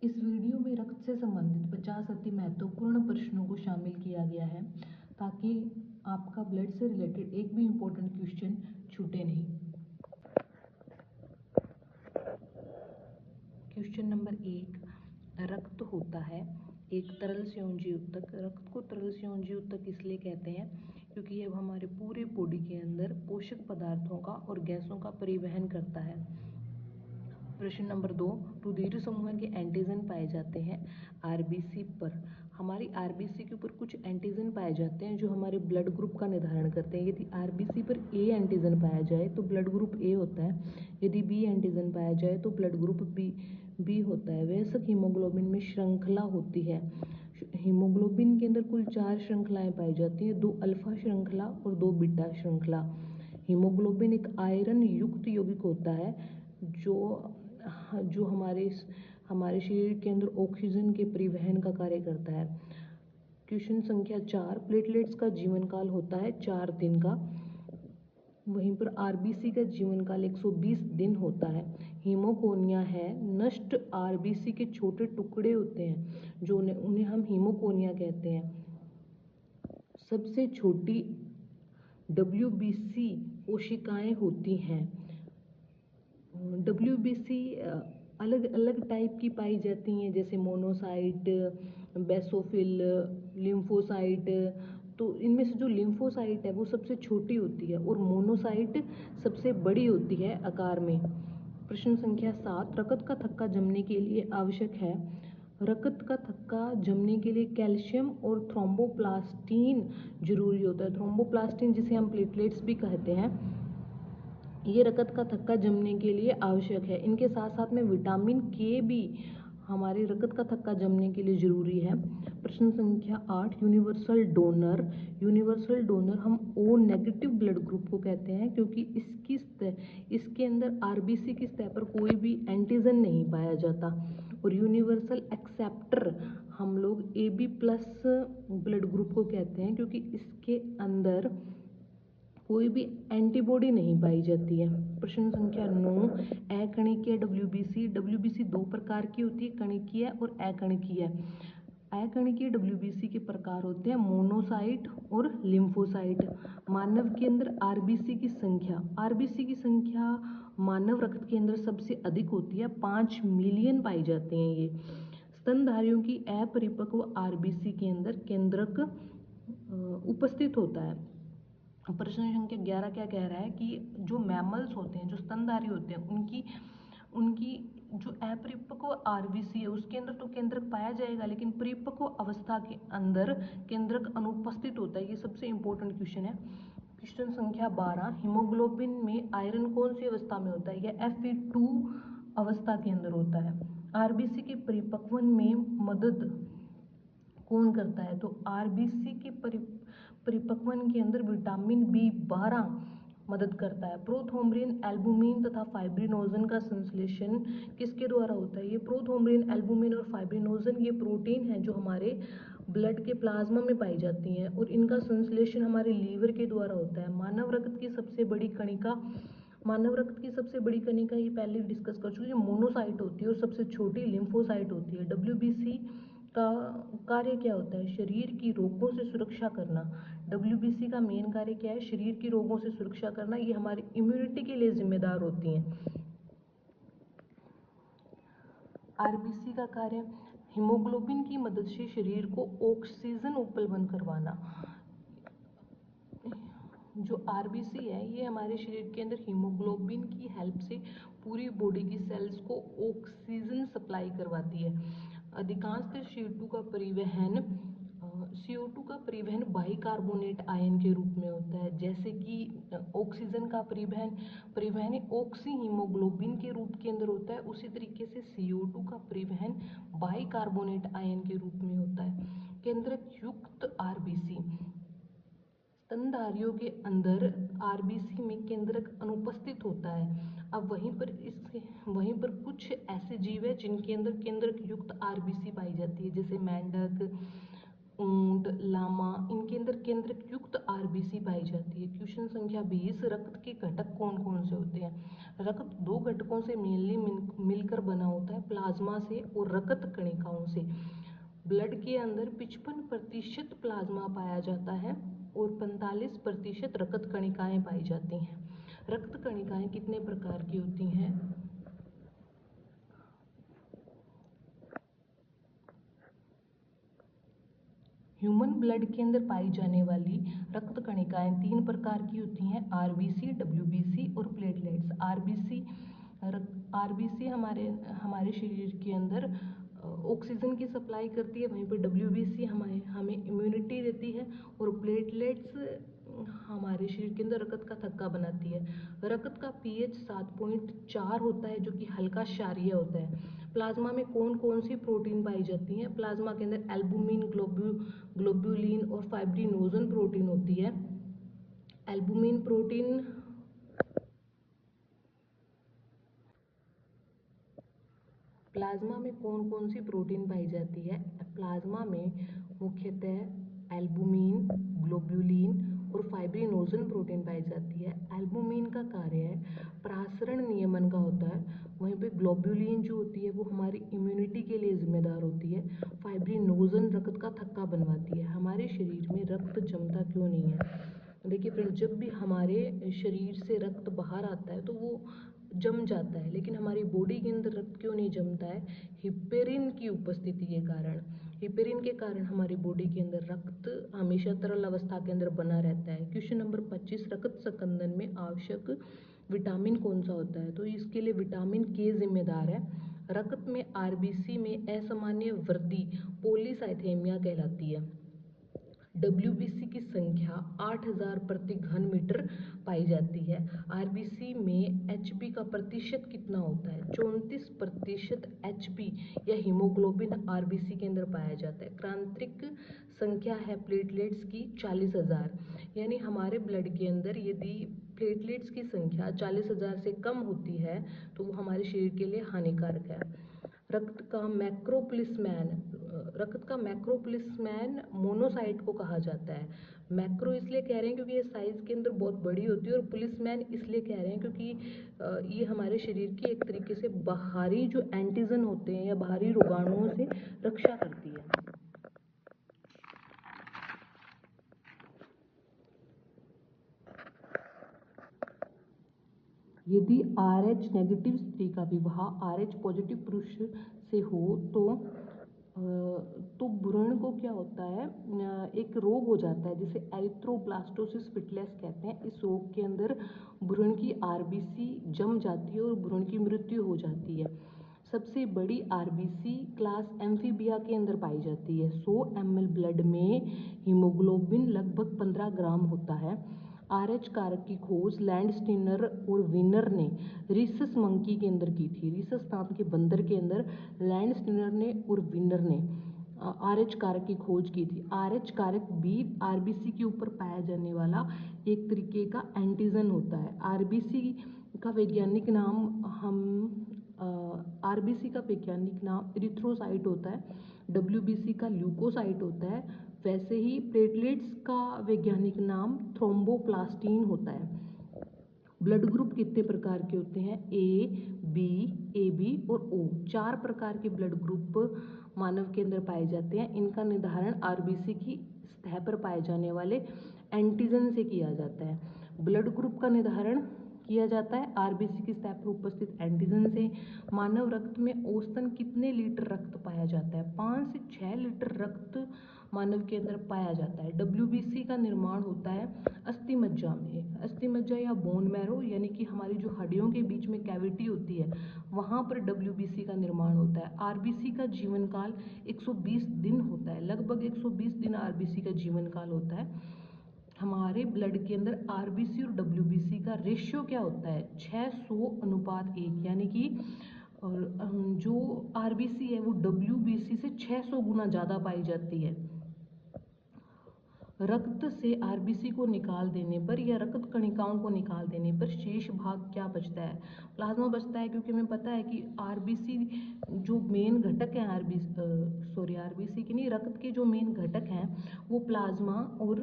इस वीडियो में रक्त से संबंधित 50 अति महत्वपूर्ण प्रश्नों को शामिल किया गया है ताकि आपका ब्लड से रिलेटेड एक भी इम्पोर्टेंट क्वेश्चन छूटे नहीं। क्वेश्चन नंबर 1, रक्त होता है एक तरल संयोजी ऊतक। रक्त को तरल संयोजी ऊतक इसलिए कहते हैं क्योंकि यह हमारे पूरे बॉडी के अंदर पोषक पदार्थों का और गैसों का परिवहन करता है। प्रश्न नंबर 2, रुधिर समूह के एंटीजन पाए जाते हैं आरबीसी पर। हमारी आरबीसी के ऊपर कुछ एंटीजन पाए जाते हैं जो हमारे ब्लड ग्रुप का निर्धारण करते हैं। यदि आरबीसी पर ए एंटीजन पाया जाए तो ब्लड ग्रुप ए होता है, यदि बी एंटीजन पाया जाए तो ब्लड ग्रुप बी होता है। वयस्क हीमोग्लोबिन में श्रृंखला होती है। हीमोग्लोबिन के अंदर कुल 4 श्रृंखलाएं पाई जाती हैं, 2 अल्फा श्रृंखला और 2 बीटा श्रृंखला। हीमोग्लोबिन एक आयरन युक्त यौगिक होता है जो हमारे शरीर के अंदर ऑक्सीजन के परिवहन का कार्य करता है। क्वेश्चन संख्या 4, प्लेटलेट्स का जीवन काल होता है 4 दिन का, वहीं पर आरबीसी का जीवन काल 120 दिन होता है। हीमोकोनिया है नष्ट आरबीसी के छोटे टुकड़े होते हैं जो उन्हें हम हीमोकोनिया कहते हैं। सबसे छोटी डब्ल्यूबीसी कोशिकाएं होती हैं। डब्ल्यूबीसी अलग अलग टाइप की पाई जाती हैं, जैसे मोनोसाइट, बेसोफिल, लिम्फोसाइट। तो इनमें से जो लिम्फोसाइट है वो सबसे छोटी होती है और मोनोसाइट सबसे बड़ी होती है आकार में। प्रश्न संख्या 7, रक्त का थक्का जमने के लिए आवश्यक है। रक्त का थक्का जमने के लिए कैल्शियम और थ्रोम्बोप्लास्टिन जरूरी होता है। थ्रोम्बोप्लास्टिन जिसे हम प्लेटलेट्स भी कहते हैं, ये रक्त का थक्का जमने के लिए आवश्यक है। इनके साथ साथ में विटामिन के भी हमारे रक्त का थक्का जमने के लिए जरूरी है। प्रश्न संख्या 8, यूनिवर्सल डोनर। यूनिवर्सल डोनर हम ओ नेगेटिव ब्लड ग्रुप को कहते हैं क्योंकि इसके अंदर आरबीसी की सतह पर कोई भी एंटीजन नहीं पाया जाता। और यूनिवर्सल एक्सेप्टर हम लोग A B plus blood group को कहते हैं क्योंकि इसके अंदर कोई भी एंटीबॉडी नहीं पाई जाती है। प्रश्न संख्या 9, अकणिकीय डब्ल्यूबीसी। डब्ल्यूबीसी 2 प्रकार की होती है, कणिकीय और अकणिकीय। अकणिकीय डब्ल्यूबीसी के प्रकार होते हैं मोनोसाइट और लिम्फोसाइट। मानव के अंदर आरबीसी की संख्या मानव रक्त के अंदर सबसे अधिक होती है, 5 मिलियन पाई जाते हैं ये। स्तनधारियों की अपरिपक्व आरबीसी के अंदर केंद्रक उपस्थित होता है। प्रश्न संख्या 11 क्या कह रहा है कि जो मैमल्स होते हैं, जो स्तनधारी होते हैं, उनकी जो अपरिपक्व आरबीसी है उसके अंदर तो केंद्रक पाया जाएगा, लेकिन परिपक्व अवस्था के अंदर केंद्रक अनुपस्थित होता है। ये सबसे इंपॉर्टेंट क्वेश्चन है। क्वेश्चन संख्या 12, हीमोग्लोबिन में आयरन कौन सी अवस्था में होता है? यह Fe2 अवस्था के अंदर होता है। आरबीसी के परिपक्वन में मदद कौन करता है? तो आरबीसी के परिपक्वन के अंदर विटामिन B12 मदद करता है। प्रोथ्रोम्बिन, एल्बुमिन तथा फाइब्रिनोजन का संश्लेषण किसके द्वारा होता है? ये प्रोथ्रोम्बिन, एल्बुमिन और फाइब्रिनोजन ये प्रोटीन है जो हमारे ब्लड के प्लाज्मा में पाई जाती हैं और इनका संश्लेषण हमारे लीवर के द्वारा होता है। मानव रक्त की सबसे बड़ी कणिका ये पहले डिस्कस कर चुके हैं, मोनोसाइट होती है और सबसे छोटी लिम्फोसाइट होती है। डब्ल्यूबीसी का कार्य क्या होता है? शरीर की रोगों से सुरक्षा करना। डब्ल्यूबीसी का मेन कार्य क्या है? शरीर की रोगों से सुरक्षा करना। ये हमारी इम्यूनिटी के लिए जिम्मेदार होती हैं। आरबीसी का कार्य हीमोग्लोबिन की मदद से शरीर को ऑक्सीजन उपलब्ध करवाना। जो आरबीसी है ये हमारे शरीर के अंदर हीमोग्लोबिन की हेल्प से पूरी बॉडी की सेल्स को ऑक्सीजन सप्लाई करवाती है। अधिकांशतः CO2 का परिवहन बाइकार्बोनेट आयन के रूप में होता है, जैसे कि ऑक्सीजन का परिवहन ऑक्सी हीमोग्लोबिन के रूप के अंदर होता है, उसी तरीके से CO2 का परिवहन बाइकार्बोनेट आयन के रूप में होता है। केंद्रक युक्त आरबीसी। स्तनधारियों के अंदर आरबीसी में केंद्रक अनुपस्थित होता है। अब वहीं पर कुछ ऐसे जीव है जिनके अंदर केंद्रक युक्त आरबीसी पाई जाती है, जैसे मेंढक, ऊंट, लामा, इनके अंदर केंद्रक युक्त आरबीसी पाई जाती है। क्वेश्चन संख्या 20, रक्त के घटक कौन कौन से होते हैं? रक्त दो घटकों से मेनली मिलकर बना होता है, प्लाज्मा से और रक्त कणिकाओं से। ब्लड के अंदर 55% प्लाज्मा पाया जाता है और 45% रक्त कणिकाएं पाई जाती हैं। रक्त कणिकाएं कितने प्रकार की होती हैं? ह्यूमन ब्लड के अंदर पाई जाने वाली रक्त कणिकाएं 3 प्रकार की होती हैं, आरबीसी, डब्ल्यूबीसी और प्लेटलेट्स। आरबीसी हमारे शरीर के अंदर ऑक्सीजन की सप्लाई करती है, वहीं पर डब्ल्यूबीसी हमें इम्यूनिटी देती है और प्लेटलेट्स हमारे शरीर के अंदर रक्त का थक्का बनाती है। रक्त का पीएच 7.4 होता है जो कि हल्का क्षारीय होता है। प्लाज्मा में कौन कौन सी प्रोटीन पाई जाती हैं? प्लाज्मा के अंदर एल्बुमिन, ग्लोब्यूलिन और फाइब्रिनोजन प्रोटीन होती है। एल्बुमिन प्रोटीन प्लाज्मा में कौन कौन सी प्रोटीन पाई जाती है? प्लाज्मा में मुख्यतः एल्बुमिन, ग्लोब्यूलिन और फाइब्रिनोजन प्रोटीन पाई जाती है। एल्बुमिन का कार्य है प्रासरण नियमन का होता है, वहीं पे ग्लोब्यूलिन जो होती है वो हमारी इम्यूनिटी के लिए जिम्मेदार होती है। फाइब्रिनोजन रक्त का थक्का बनवाती है। हमारे शरीर में रक्त जमता क्यों नहीं है? देखिए फ्रेंड, जब भी हमारे शरीर से रक्त बाहर आता है तो वो जम जाता है, लेकिन हमारी बॉडी के अंदर रक्त क्यों नहीं जमता है? हिपेरिन की उपस्थिति के कारण। हिपेरिन के कारण हमारी बॉडी के अंदर रक्त हमेशा तरल अवस्था के अंदर बना रहता है। क्वेश्चन नंबर 25, रक्त संकंदन में आवश्यक विटामिन कौन सा होता है? तो इसके लिए विटामिन के जिम्मेदार है। रक्त में आरबीसी में असामान्य वृद्धि पॉलीसाइथेमिया कहलाती है। डब्ल्यूबीसी की संख्या 8000 प्रति घन मीटर पाई जाती है। आरबीसी में एचबी का प्रतिशत कितना होता है? 34% एचबी या हीमोग्लोबिन आरबीसी के अंदर पाया जाता है। क्रांतिक संख्या है प्लेटलेट्स की 40,000, यानी हमारे ब्लड के अंदर यदि प्लेटलेट्स की संख्या 40,000 से कम होती है तो वो हमारे शरीर के लिए हानिकारक है। रक्त का मैक्रोप्लिस्मैन मोनोसाइट को कहा जाता है। मैक्रो इसलिए कह रहे हैं क्योंकि ये साइज के अंदर बहुत बड़ी होती है, और पुलिसमैन इसलिए कह रहे हैं क्योंकि ये हमारे शरीर की एक तरीके से बाहरी जो एंटीजन होते हैं या बाहरी रोगाणुओं से रक्षा करती है। यदि RH नेगेटिव स्त्री का विवाह RH पॉजिटिव पुरुष से हो तो भ्रूण को क्या होता है, एक रोग हो जाता है जिसे एरिथ्रोब्लास्टोसिस पिटलेस कहते हैं। इस रोग के अंदर भ्रूण की आरबीसी जम जाती है और भ्रूण की मृत्यु हो जाती है। सबसे बड़ी आरबीसी क्लास एम्फीबिया के अंदर पाई जाती है। 100 ml ब्लड में हीमोग्लोबिन लगभग 15 ग्राम होता है। RH कारक की खोज लैंडस्टीनर और विनर ने रिसस मंकी के अंदर की थी। रिसस नाम के बंदर के अंदर लैंडस्टीनर ने और विनर ने RH कारक की खोज की थी। RH कारक भी आरबीसी के ऊपर पाया जाने वाला एक तरीके का एंटीजन होता है। आरबीसी का वैज्ञानिक नाम इरिथ्रोसाइट होता है। डब्ल्यूबीसी का ल्यूकोसाइट होता है। वैसे ही प्लेटलेट्स का वैज्ञानिक नाम थ्रोम्बोप्लास्टिन होता है। ब्लड ग्रुप कितने प्रकार के होते हैं? ए बी और ओ। 4 प्रकार के ब्लड ग्रुप मानव के अंदर पाए जाते हैं। इनका निर्धारण आरबीसी की सतह पर पाए जाने वाले एंटीजन से किया जाता है। ब्लड ग्रुप का निर्धारण किया जाता है आरबीसी की सतह पर उपस्थित एंटीजन से। मानव रक्त में औसतन कितने लीटर रक्त पाया जाता है? 5 से 6 लीटर रक्त मानव के अंदर पाया जाता है। डब्ल्यूबीसी का निर्माण होता है अस्थि मज्जा में। अस्थि मज्जा या बोन मैरो यानी कि हमारी जो हड्डियों के बीच में कैविटी होती है वहाँ पर डब्ल्यूबीसी का निर्माण होता है। आरबीसी का जीवन काल 120 दिन होता है। लगभग 120 दिन आरबीसी का जीवन काल होता है। हमारे ब्लड के अंदर आरबीसी और डब्ल्यूबीसी का रेशियो क्या होता है? 600:1, यानी कि जो आरबीसी है वो डब्ल्यूबीसी से 600 गुना ज़्यादा पाई जाती है। रक्त से आरबीसी को निकाल देने पर या रक्त कणिकाओं को निकाल देने पर शेष भाग क्या बचता है? प्लाज्मा बचता है, क्योंकि हमें पता है कि आरबीसी जो मेन घटक हैं, आरबीसी की नहीं, रक्त के जो मेन घटक हैं वो प्लाज्मा और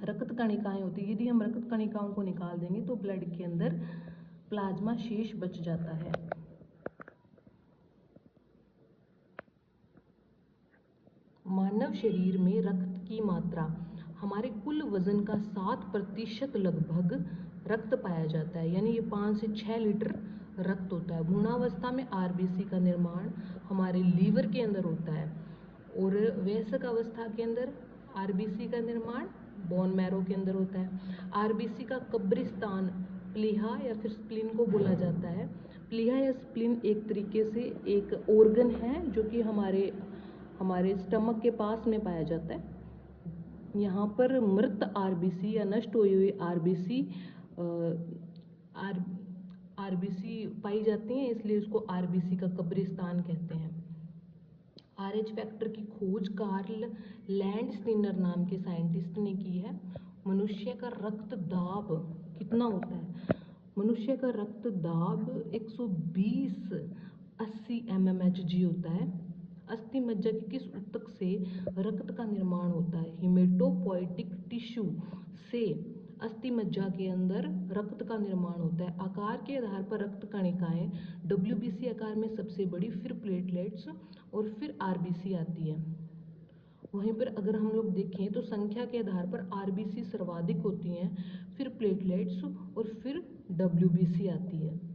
रक्त कणिकाएं होती है। यदि हम रक्त कणिकाओं को निकाल देंगे तो ब्लड के अंदर प्लाज्मा शेष बच जाता है। मानव शरीर में रक्त की मात्रा, हमारे कुल वजन का 7% लगभग रक्त पाया जाता है, यानी ये 5 से 6 लीटर रक्त होता है। भ्रूणावस्था में आरबीसी का निर्माण हमारे लीवर के अंदर होता है और वयस्क अवस्था के अंदर आरबीसी का निर्माण बोन मैरो के अंदर होता है। आरबीसी का कब्रिस्तान प्लीहा या फिर स्प्लीन को बोला जाता है। प्लीहा या स्प्लीन एक तरीके से एक ऑर्गन है जो कि हमारे स्टमक के पास में पाया जाता है। यहाँ पर मृत आरबीसी या नष्ट हुई हुई आरबीसी पाई जाती हैं, इसलिए उसको आरबीसी का कब्रिस्तान कहते हैं। आरएच फैक्टर की खोज कार्ल लैंडस्टीनर नाम के साइंटिस्ट ने की है। मनुष्य का रक्त दाब कितना होता है? मनुष्य का रक्त दाब 120/80 mmHg होता है। अस्थि मज्जा के किस ऊतक से रक्त का निर्माण होता है? हिमेटोपोइटिक टिश्यू से अस्थि मज्जा के अंदर रक्त का निर्माण होता है। आकार के आधार पर रक्त कणिकाएं डब्ल्यूबीसी आकार में सबसे बड़ी, फिर प्लेटलेट्स और फिर आरबीसी आती है। वहीं पर अगर हम लोग देखें तो संख्या के आधार पर आरबीसी सर्वाधिक होती हैं, फिर प्लेटलेट्स और फिर डब्ल्यूबीसी आती है।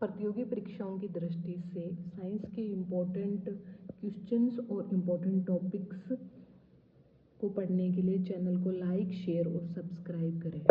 प्रतियोगी परीक्षाओं की दृष्टि से साइंस के इम्पोर्टेंट क्वेश्चंस और इम्पोर्टेंट टॉपिक्स को पढ़ने के लिए चैनल को लाइक, शेयर और सब्सक्राइब करें।